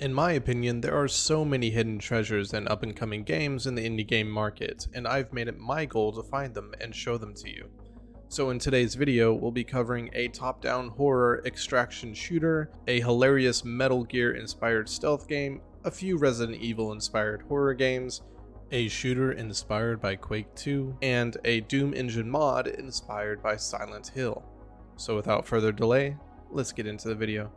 In my opinion, there are so many hidden treasures and up-and-coming games in the indie game market, and I've made it my goal to find them and show them to you. So in today's video, we'll be covering a top-down horror extraction shooter, a hilarious Metal Gear inspired stealth game, a few Resident Evil inspired horror games, a shooter inspired by Quake 2, and a Doom engine mod inspired by Silent Hill. So without further delay, let's get into the video.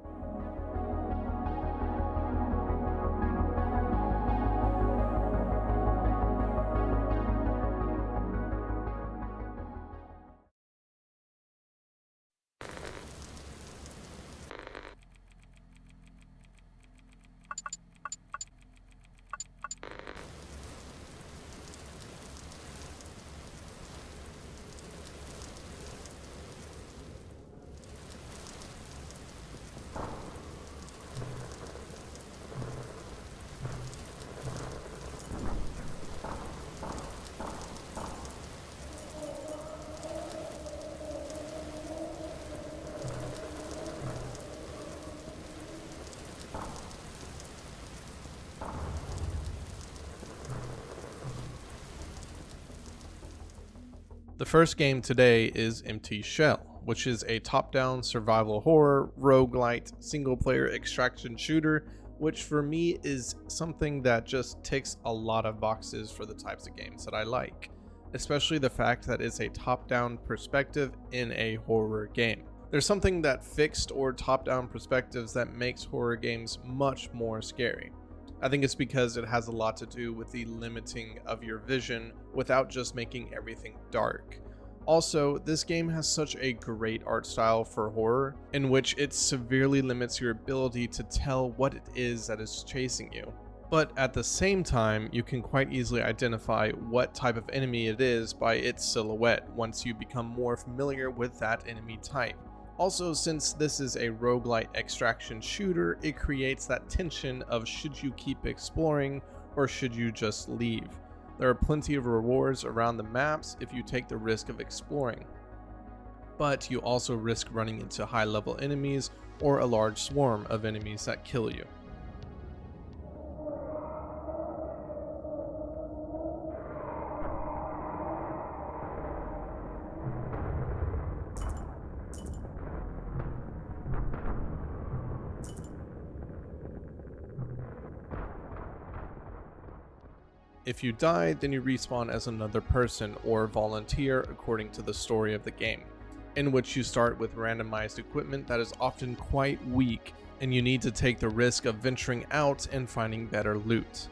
The first game today is Empty Shell, which is a top-down survival horror, roguelite, single-player extraction shooter, which for me is something that just ticks a lot of boxes for the types of games that I like, especially the fact that it's a top-down perspective in a horror game. There's something that fixed or top-down perspectives that makes horror games much more scary. I think it's because it has a lot to do with the limiting of your vision without just making everything dark. Also, this game has such a great art style for horror, in which it severely limits your ability to tell what it is that is chasing you. But at the same time, you can quite easily identify what type of enemy it is by its silhouette once you become more familiar with that enemy type. Also, since this is a roguelite extraction shooter, it creates that tension of should you keep exploring or should you just leave. There are plenty of rewards around the maps if you take the risk of exploring, but you also risk running into high-level enemies or a large swarm of enemies that kill you. If you die, then you respawn as another person or volunteer according to the story of the game, in which you start with randomized equipment that is often quite weak, and you need to take the risk of venturing out and finding better loot.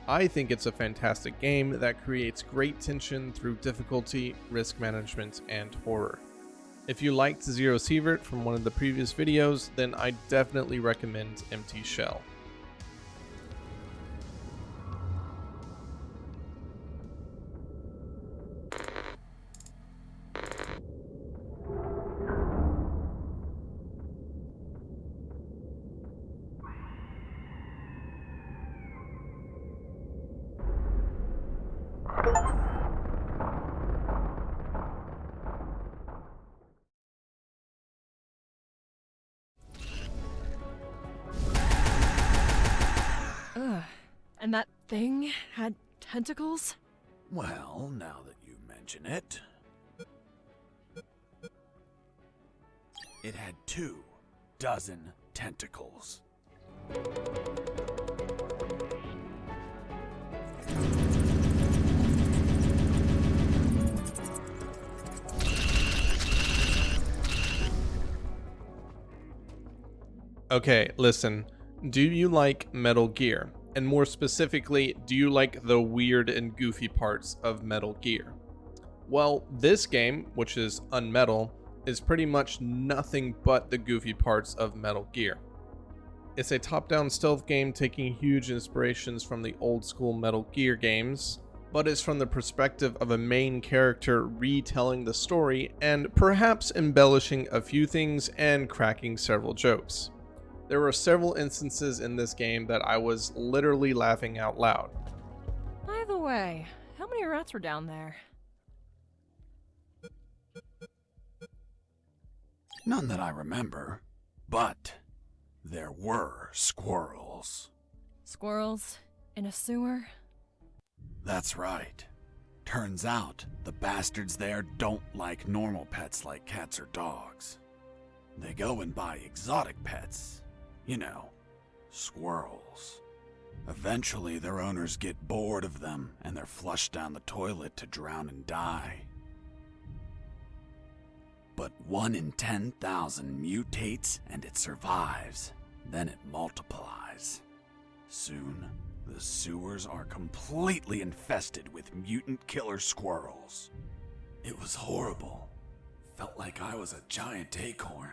I think it's a fantastic game that creates great tension through difficulty, risk management, and horror. If you liked Zero Sievert from one of the previous videos, then I definitely recommend Empty Shell. Ugh. And that thing had tentacles? Well, now that you mention it, it had 24 tentacles. Okay, listen. Do you like Metal Gear? And more specifically, do you like the weird and goofy parts of Metal Gear? Well, this game, which is Unmetal, is pretty much nothing but the goofy parts of Metal Gear. It's a top-down stealth game taking huge inspirations from the old school Metal Gear games, but it's from the perspective of a main character retelling the story and perhaps embellishing a few things and cracking several jokes. There were several instances in this game that I was literally laughing out loud. By the way, how many rats were down there? None that I remember, but there were squirrels. Squirrels in a sewer? That's right. Turns out, the bastards there don't like normal pets like cats or dogs. They go and buy exotic pets. You know, squirrels. Eventually, their owners get bored of them and they're flushed down the toilet to drown and die. But 1 in 10,000 mutates and it survives. Then it multiplies. Soon, the sewers are completely infested with mutant killer squirrels. It was horrible. Felt like I was a giant acorn.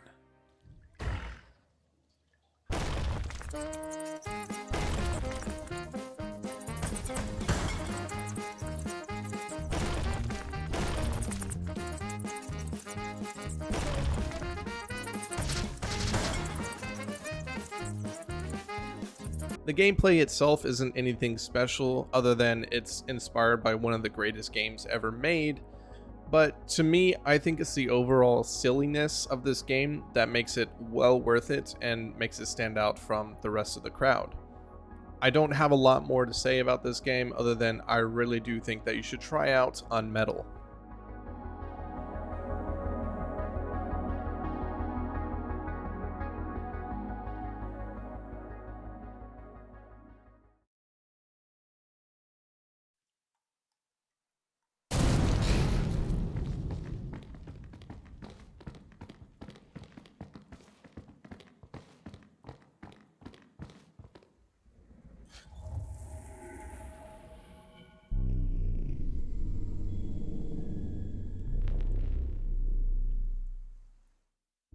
The gameplay itself isn't anything special other than it's inspired by one of the greatest games ever made, but to me, I think it's the overall silliness of this game that makes it well worth it and makes it stand out from the rest of the crowd. I don't have a lot more to say about this game other than I really do think that you should try out Unmetal.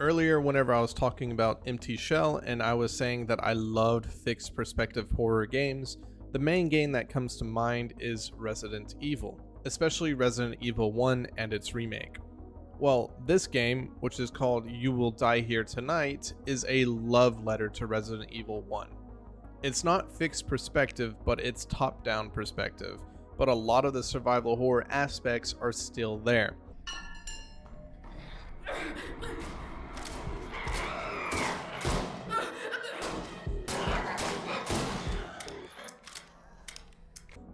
Earlier, whenever I was talking about Empty Shell and I was saying that I loved fixed perspective horror games, the main game that comes to mind is Resident Evil, especially Resident Evil 1 and its remake. Well, this game, which is called You Will Die Here Tonight, is a love letter to Resident Evil 1. It's not fixed perspective, but it's top-down perspective, but a lot of the survival horror aspects are still there.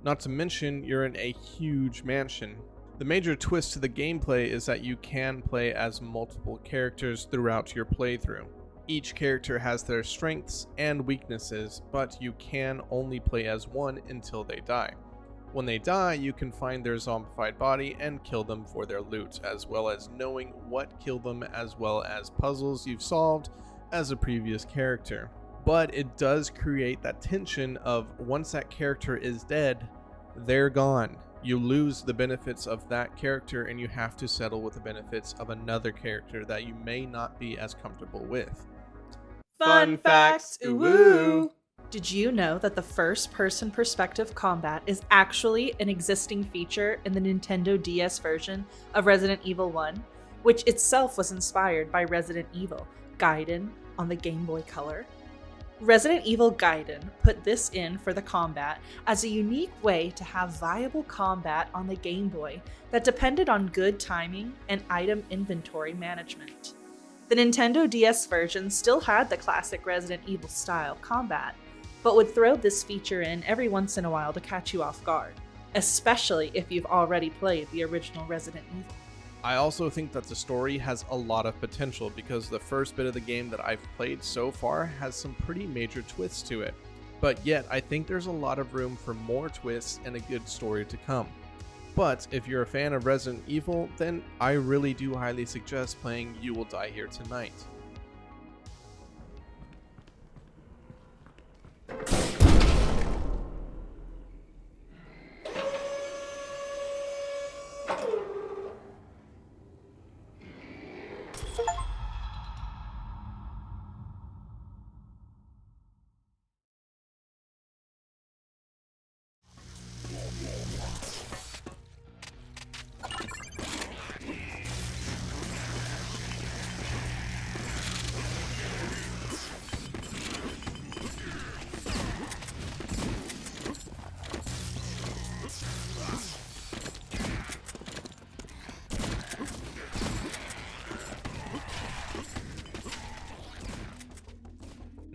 Not to mention, you're in a huge mansion. The major twist to the gameplay is that you can play as multiple characters throughout your playthrough. Each character has their strengths and weaknesses, but you can only play as one until they die. When they die, you can find their zombified body and kill them for their loot, as well as knowing what killed them, as well as puzzles you've solved as a previous character. But it does create that tension of once that character is dead, they're gone. You lose the benefits of that character and you have to settle with the benefits of another character that you may not be as comfortable with. Fun facts, ooh. Did you know that the first-person perspective combat is actually an existing feature in the Nintendo DS version of Resident Evil 1, which itself was inspired by Resident Evil Gaiden on the Game Boy Color? Resident Evil Gaiden put this in for the combat as a unique way to have viable combat on the Game Boy that depended on good timing and item inventory management. The Nintendo DS version still had the classic Resident Evil style combat, but would throw this feature in every once in a while to catch you off guard, especially if you've already played the original Resident Evil. I also think that the story has a lot of potential because the first bit of the game that I've played so far has some pretty major twists to it, but yet I think there's a lot of room for more twists and a good story to come. But if you're a fan of Resident Evil, then I really do highly suggest playing You Will Die Here Tonight.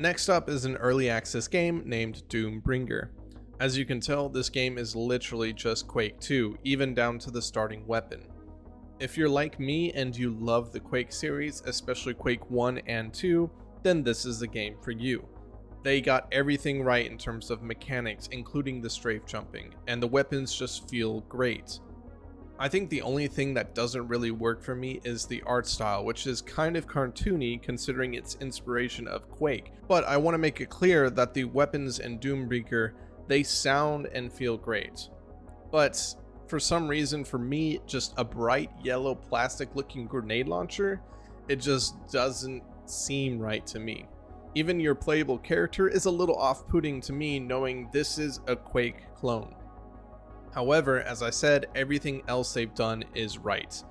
Next up is an early access game named Doombringer. As you can tell, this game is literally just Quake 2, even down to the starting weapon. If you're like me and you love the Quake series, especially Quake 1 and 2, then this is the game for you. They got everything right in terms of mechanics, including the strafe jumping, and the weapons just feel great. I think the only thing that doesn't really work for me is the art style, which is kind of cartoony considering its inspiration of Quake, but I want to make it clear that the weapons in Doombringer, they sound and feel great. But for some reason, for me, just a bright yellow plastic looking grenade launcher, it just doesn't seem right to me. Even your playable character is a little off-putting to me, knowing this is a Quake clone. However, as I said, everything else they've done is right,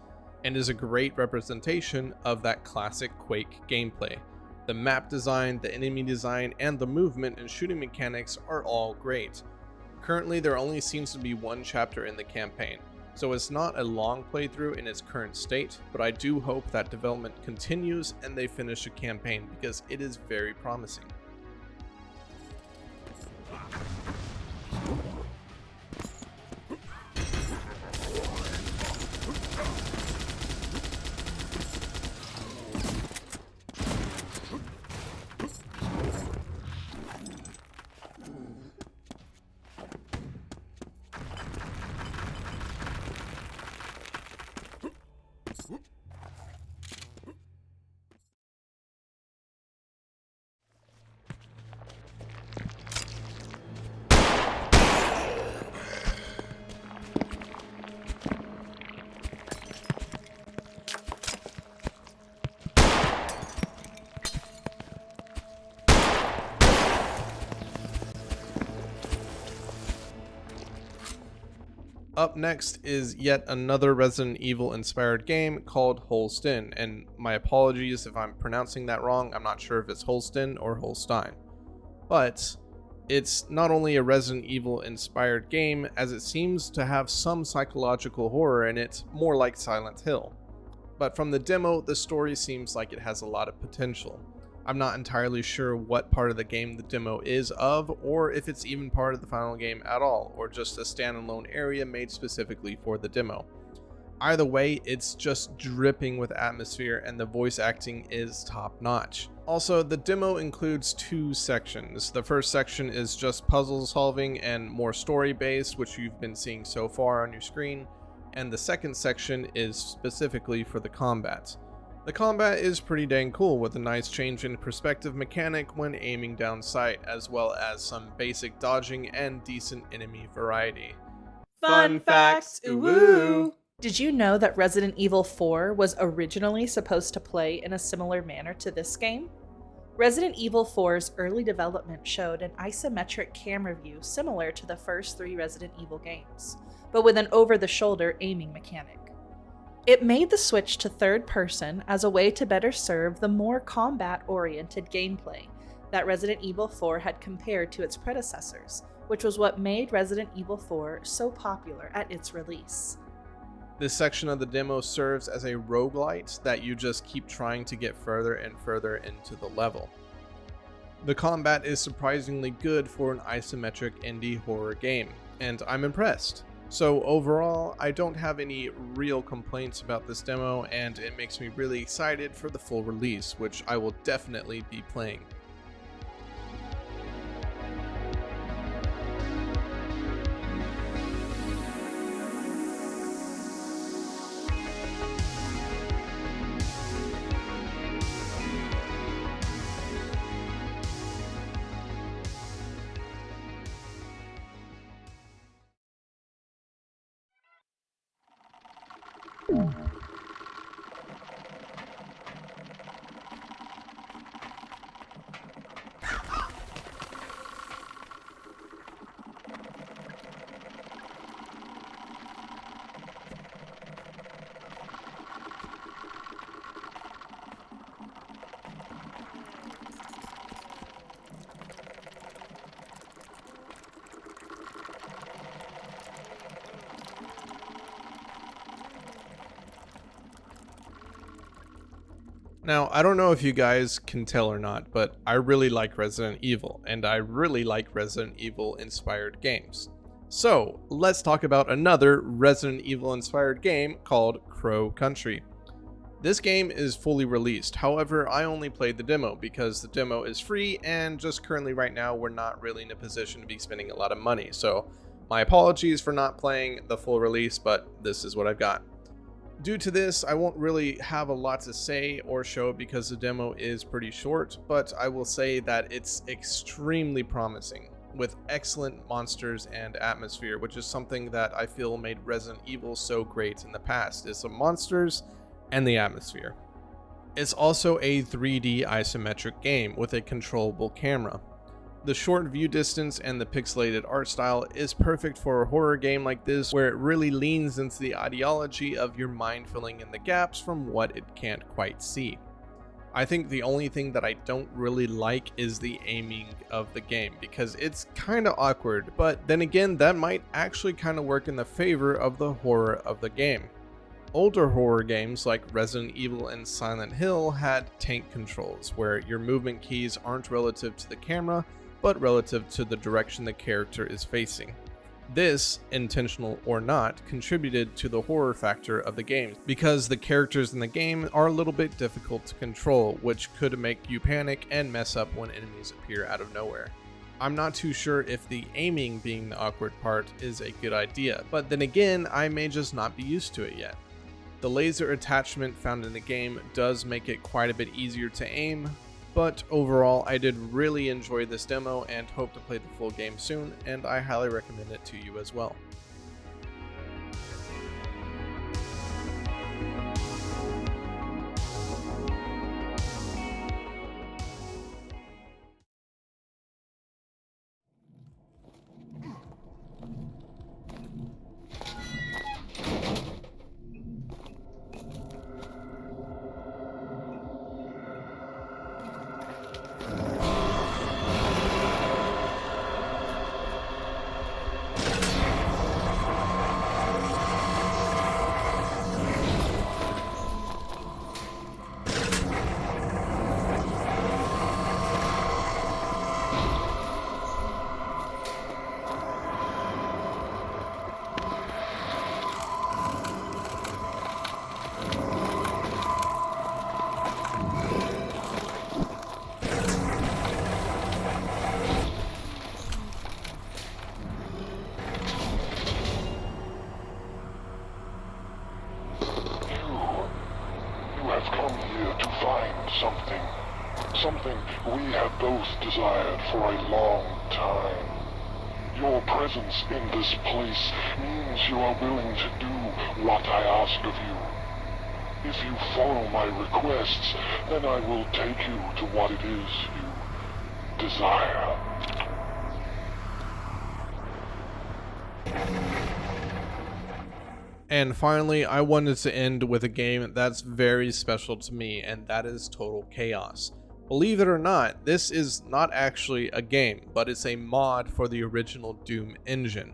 and is a great representation of that classic Quake gameplay. The map design, the enemy design, and the movement and shooting mechanics are all great. Currently, there only seems to be one chapter in the campaign, so it's not a long playthrough in its current state, but I do hope that development continues and they finish the campaign because it is very promising. Up next is yet another Resident Evil inspired game called Holstine, and my apologies if I'm pronouncing that wrong. I'm not sure if it's Holstine or Holstein. But it's not only a Resident Evil inspired game, as it seems to have some psychological horror in it, more like Silent Hill. But from the demo, the story seems like it has a lot of potential. I'm not entirely sure what part of the game the demo is of, or if it's even part of the final game at all, or just a standalone area made specifically for the demo. Either way, it's just dripping with atmosphere and the voice acting is top notch. Also, the demo includes two sections. The first section is just puzzle solving and more story based, which you've been seeing so far on your screen, and the second section is specifically for the combat. The combat is pretty dang cool, with a nice change in perspective mechanic when aiming down sight, as well as some basic dodging and decent enemy variety. Fun facts, ooh! Did you know that Resident Evil 4 was originally supposed to play in a similar manner to this game? Resident Evil 4's early development showed an isometric camera view similar to the first 3 Resident Evil games, but with an over-the-shoulder aiming mechanic. It made the switch to third person as a way to better serve the more combat-oriented gameplay that Resident Evil 4 had compared to its predecessors, which was what made Resident Evil 4 so popular at its release. This section of the demo serves as a roguelite that you just keep trying to get further and further into the level. The combat is surprisingly good for an isometric indie horror game, and I'm impressed. So overall, I don't have any real complaints about this demo, and it makes me really excited for the full release, which I will definitely be playing. Now, I don't know if you guys can tell or not, but I really like Resident Evil, and I really like Resident Evil inspired games. So, let's talk about another Resident Evil inspired game called Crow Country. This game is fully released, however, I only played the demo because the demo is free and just currently right now we're not really in a position to be spending a lot of money. So my apologies for not playing the full release, but this is what I've got. Due to this, I won't really have a lot to say or show because the demo is pretty short, but I will say that it's extremely promising with excellent monsters and atmosphere, which is something that I feel made Resident Evil so great in the past, is the monsters and the atmosphere. It's also a 3D isometric game with a controllable camera. The short view distance and the pixelated art style is perfect for a horror game like this, where it really leans into the ideology of your mind filling in the gaps from what it can't quite see. I think the only thing that I don't really like is the aiming of the game, because it's kind of awkward, but then again that might actually kind of work in the favor of the horror of the game. Older horror games like Resident Evil and Silent Hill had tank controls, where your movement keys aren't relative to the camera, but relative to the direction the character is facing. This, intentional or not, contributed to the horror factor of the game, because the characters in the game are a little bit difficult to control, which could make you panic and mess up when enemies appear out of nowhere. I'm not too sure if the aiming being the awkward part is a good idea, but then again, I may just not be used to it yet. The laser attachment found in the game does make it quite a bit easier to aim, but overall I did really enjoy this demo and hope to play the full game soon, and I highly recommend it to you as well. Something we have both desired for a long time. Your presence in this place means you are willing to do what I ask of you. If you follow my requests, then I will take you to what it is you desire. And finally, I wanted to end with a game that's very special to me, and that is Total Chaos. Believe it or not, this is not actually a game, but it's a mod for the original Doom engine.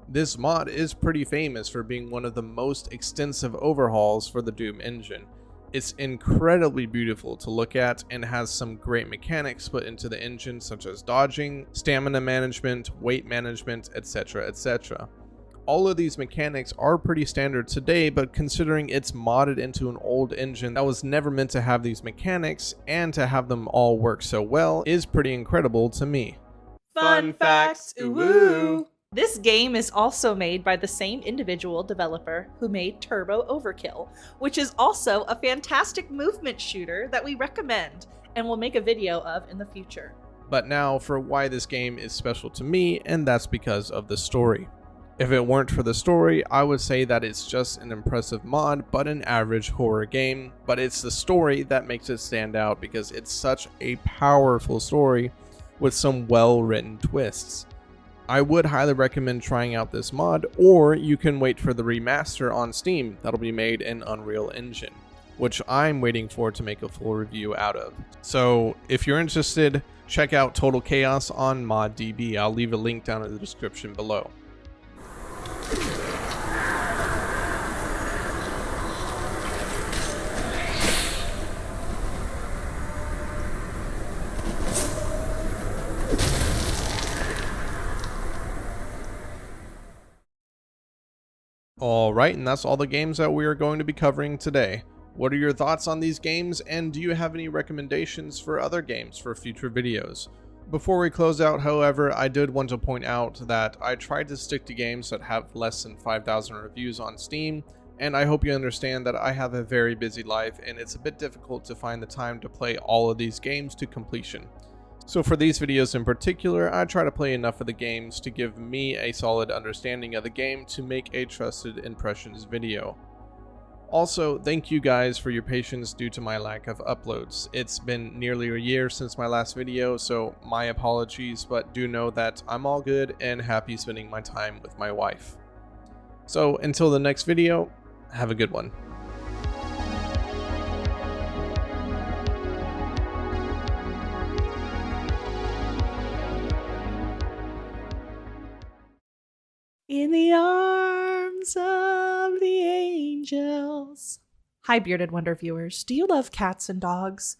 This mod is pretty famous for being one of the most extensive overhauls for the Doom engine. It's incredibly beautiful to look at and has some great mechanics put into the engine, such as dodging, stamina management, weight management, etc, etc. All of these mechanics are pretty standard today, but considering it's modded into an old engine that was never meant to have these mechanics, and to have them all work so well is pretty incredible to me. Fun facts, ooh. This game is also made by the same individual developer who made Turbo Overkill, which is also a fantastic movement shooter that we recommend and will make a video of in the future. But now for why this game is special to me, and that's because of the story. If it weren't for the story, I would say that it's just an impressive mod, but an average horror game. But it's the story that makes it stand out, because it's such a powerful story with some well-written twists. I would highly recommend trying out this mod, or you can wait for the remaster on Steam that'll be made in Unreal Engine, which I'm waiting for to make a full review out of. So if you're interested, check out Total Chaos on ModDB. I'll leave a link down in the description below. Alright, and that's all the games that we are going to be covering today. What are your thoughts on these games, and do you have any recommendations for other games for future videos? Before we close out, however, I did want to point out that I tried to stick to games that have less than 5,000 reviews on Steam, and I hope you understand that I have a very busy life and it's a bit difficult to find the time to play all of these games to completion. So for these videos in particular, I try to play enough of the games to give me a solid understanding of the game to make a trusted impressions video. Also, thank you guys for your patience due to my lack of uploads. It's been nearly a year since my last video, so my apologies, but do know that I'm all good and happy spending my time with my wife. So until the next video, have a good one. In the arms of the angels. Hi, Bearded Wonder viewers. Do you love cats and dogs?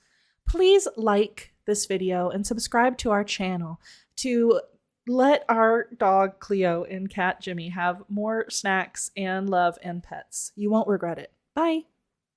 Please like this video and subscribe to our channel to let our dog Cleo and cat Jimmy have more snacks and love and pets. You won't regret it. Bye.